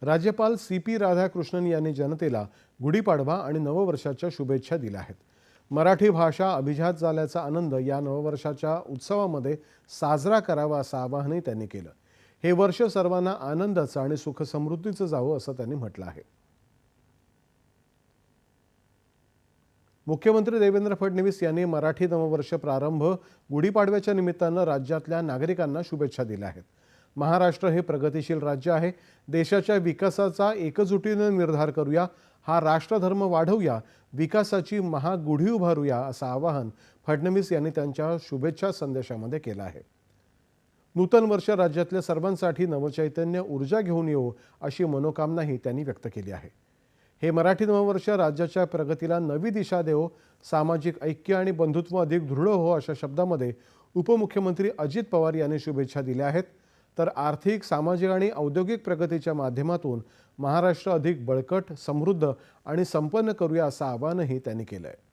राज्यपाल CP राधाकृष्णन यांनी जनतेला गुढीपाडवा आणि नववर्षाच्या शुभेच्छा दिल्या आहेत। मराठी भाषा अभिजात झाल्याचा आनंद या नववर्षाच्या उत्सवामध्ये साजरा करावा असं आवाहनही त्यांनी केलं। हे वर्ष सर्वांना आनंदाचं आणि सुख समृद्धीचं जावं असं त्यांनी म्हटलं आहे। मुख्यमंत्री देवेंद्र फडणवीस यांनी मराठी नववर्ष प्रारंभ गुढीपाडव्याच्या निमित्तानं राज्यातल्या नागरिकांना शुभेच्छा दिल्या आहेत। महाराष्ट्र हे प्रगतिशील राज्य आहे। देशाच्या विकासाचा एकजुटीने निर्धार करूया, हा राष्ट्रधर्म वाढवूया, विकासाची महागुढी उभारूया असं आवाहन फडणवीस यांनी त्यांच्या शुभेच्छा संदेशामध्ये केलं आहे। नूतन वर्ष राज्यातल्या सर्वांसाठी नवचैतन्य ऊर्जा घेऊन येऊ अशी मनोकामनाही त्यांनी व्यक्त केली आहे। हे मराठी नववर्ष राज्याच्या प्रगतीला नवी दिशा देवो, सामाजिक ऐक्य आणि बंधुत्व अधिक दृढ हो अशा शब्दांमध्ये उपमुख्यमंत्री अजित पवार यांनी शुभेच्छा दिल्या आहेत। तर आर्थिक, सामाजिक आणि औद्योगिक प्रगतीच्या माध्यमातून महाराष्ट्र अधिक बळकट, समृद्ध आणि संपन्न करूया असं आवाहनही त्यांनी केलं आहे।